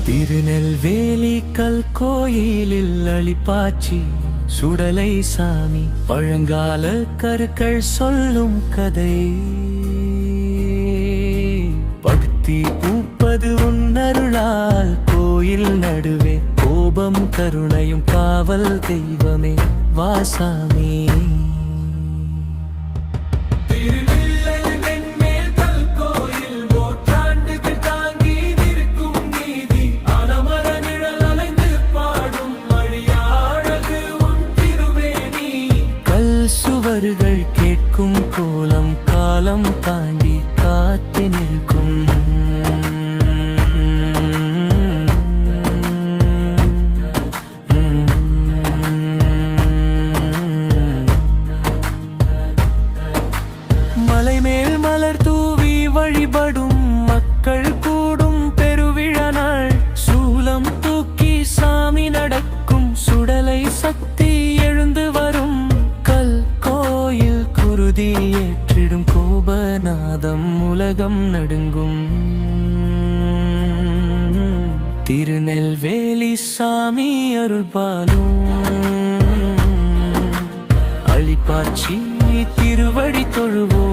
திருநெல்வேலி கல்கோயிலில் அளிப்பாச்சி சுடலை சாமி பழங்கால கருக்கள் சொல்லும் கதை. பக்தி பூப்பது உன்னருளால் கோயில் நடுவே கோபம் கருணையும் காவல் தெய்வமே வாசாமி. சுவர்கள் கேட்கும் கோலம் காலம் தாண்டி காத்து நிற்கும். மலை மேல் மலர் தூவி வழிபடும் மக்கள் கூடும் பெருவிழா நாள். சூலம் தூக்கி சாமி நடக்கும் சுடலை சக்தி எழுந்து வரும். ஏற்றிடும் கோபநாதம் உலகம் நடுங்கும். திருநெல்வேலி சாமி அருள்பாலும் அளிப்பாச்சி திருவடி தொழுவோம்.